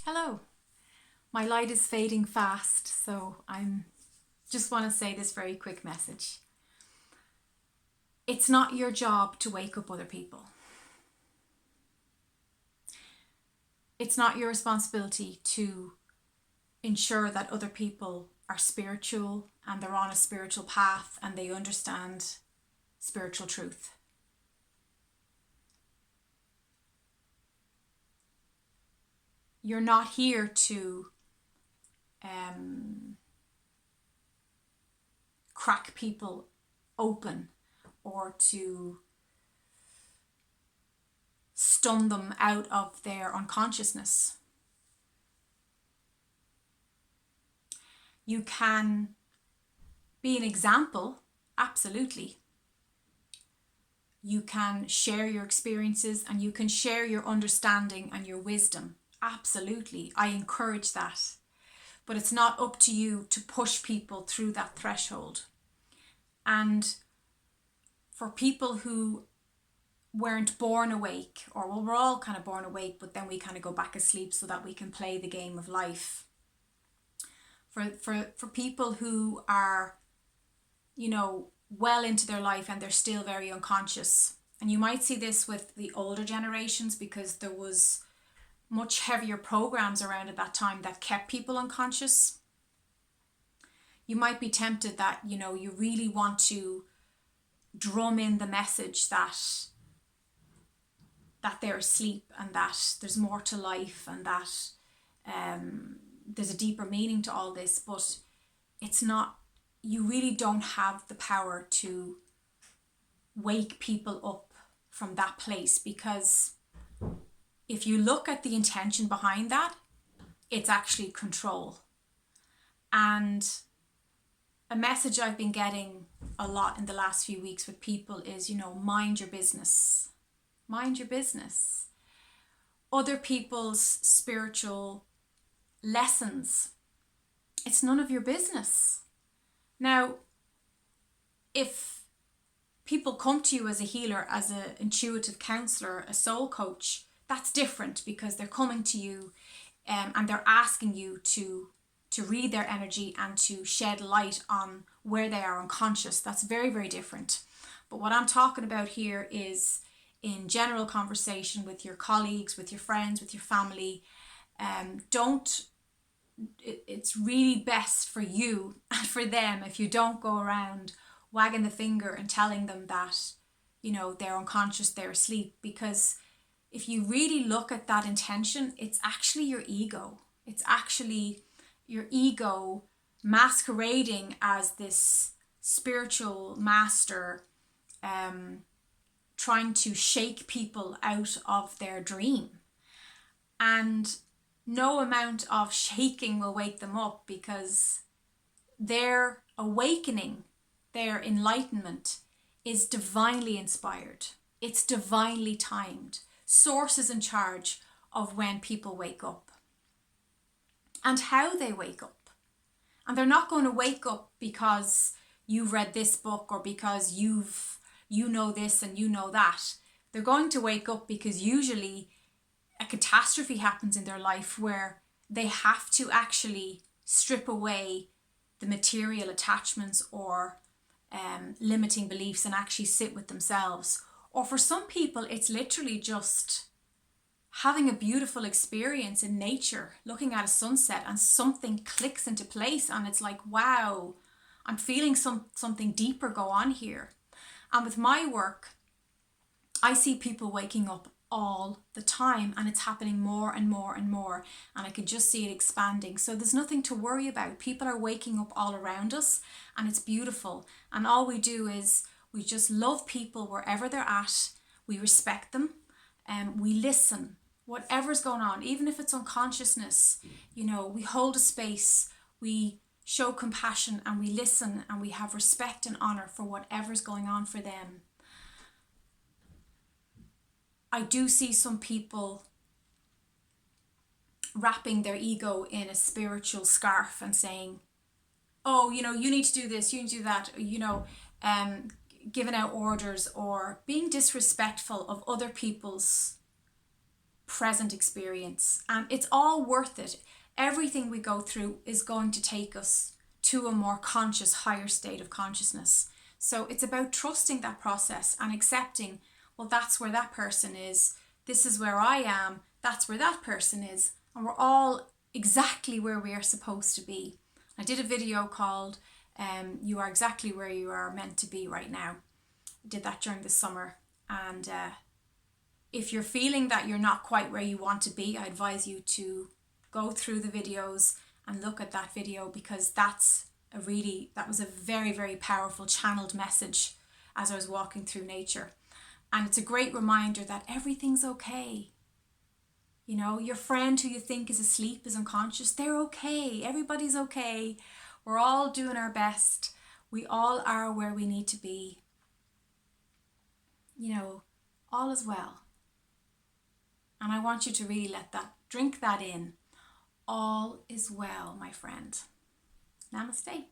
Hello. My light is fading fast, so I'm just want to say this very quick message. It's not your job to wake up other people. It's not your responsibility to ensure that other people are spiritual and they're on a spiritual path and they understand spiritual truth. You're not here to crack people open or to stun them out of their unconsciousness. You can be an example, absolutely. You can share your experiences and you can share your understanding and your wisdom. Absolutely. I encourage that. But it's not up to you to push people through that threshold. And for people who weren't born awake, or well, we're all kind of born awake, but then we kind of go back asleep so that we can play the game of life. For people who are, well into their life and they're still very unconscious. And you might see this with the older generations because there was much heavier programs around at that time that kept people unconscious. You might be tempted that, you really want to drum in the message that they're asleep and that there's more to life and that there's a deeper meaning to all this, but it's not. You really don't have the power to wake people up from that place, because if you look at the intention behind that, it's actually control. And a message I've been getting a lot in the last few weeks with people is, mind your business. Mind your business. Other people's spiritual lessons, it's none of your business. Now, if people come to you as a healer, as an intuitive counselor, a soul coach, that's different because they're coming to you and they're asking you to read their energy and to shed light on where they are unconscious. That's very, very different. But what I'm talking about here is in general conversation with your colleagues, with your friends, with your family. It's really best for you and for them if you don't go around wagging the finger and telling them that, they're unconscious, they're asleep. Because if you really look at that intention, it's actually your ego. It's actually your ego masquerading as this spiritual master, trying to shake people out of their dream. And no amount of shaking will wake them up, because their awakening, their enlightenment is divinely inspired. It's divinely timed. Source is in charge of when people wake up and how they wake up. And they're not going to wake up because you've read this book or because you know this and you know that. They're going to wake up because usually a catastrophe happens in their life where they have to actually strip away the material attachments or limiting beliefs and actually sit with themselves. Or for some people, it's literally just having a beautiful experience in nature, looking at a sunset and something clicks into place and it's like, wow, I'm feeling something deeper go on here. And with my work, I see people waking up all the time, and it's happening more and more and more, and I can just see it expanding. So there's nothing to worry about. People are waking up all around us and it's beautiful, and all we do is we just love people wherever they're at. We respect them and we listen, whatever's going on, even if it's unconsciousness. We hold a space, we show compassion, and we listen, and we have respect and honor for whatever's going on for them. I do see some people wrapping their ego in a spiritual scarf and saying, oh, you need to do this, you need to do that, giving out orders or being disrespectful of other people's present experience. And it's all worth it. Everything we go through is going to take us to a more conscious, higher state of consciousness. So it's about trusting that process and accepting, well, that's where that person is. This is where I am. That's where that person is. And we're all exactly where we are supposed to be. I did a video called You Are Exactly Where You Are Meant to Be Right Now. I did that during the summer. And if you're feeling that you're not quite where you want to be, I advise you to go through the videos and look at that video, because that was a very, very powerful channeled message as I was walking through nature. And it's a great reminder that everything's okay. You know, your friend who you think is asleep, is unconscious, they're okay. Everybody's okay. We're all doing our best. We all are where we need to be. You know, all is well. And I want you to really drink that in. All is well, my friend. Namaste.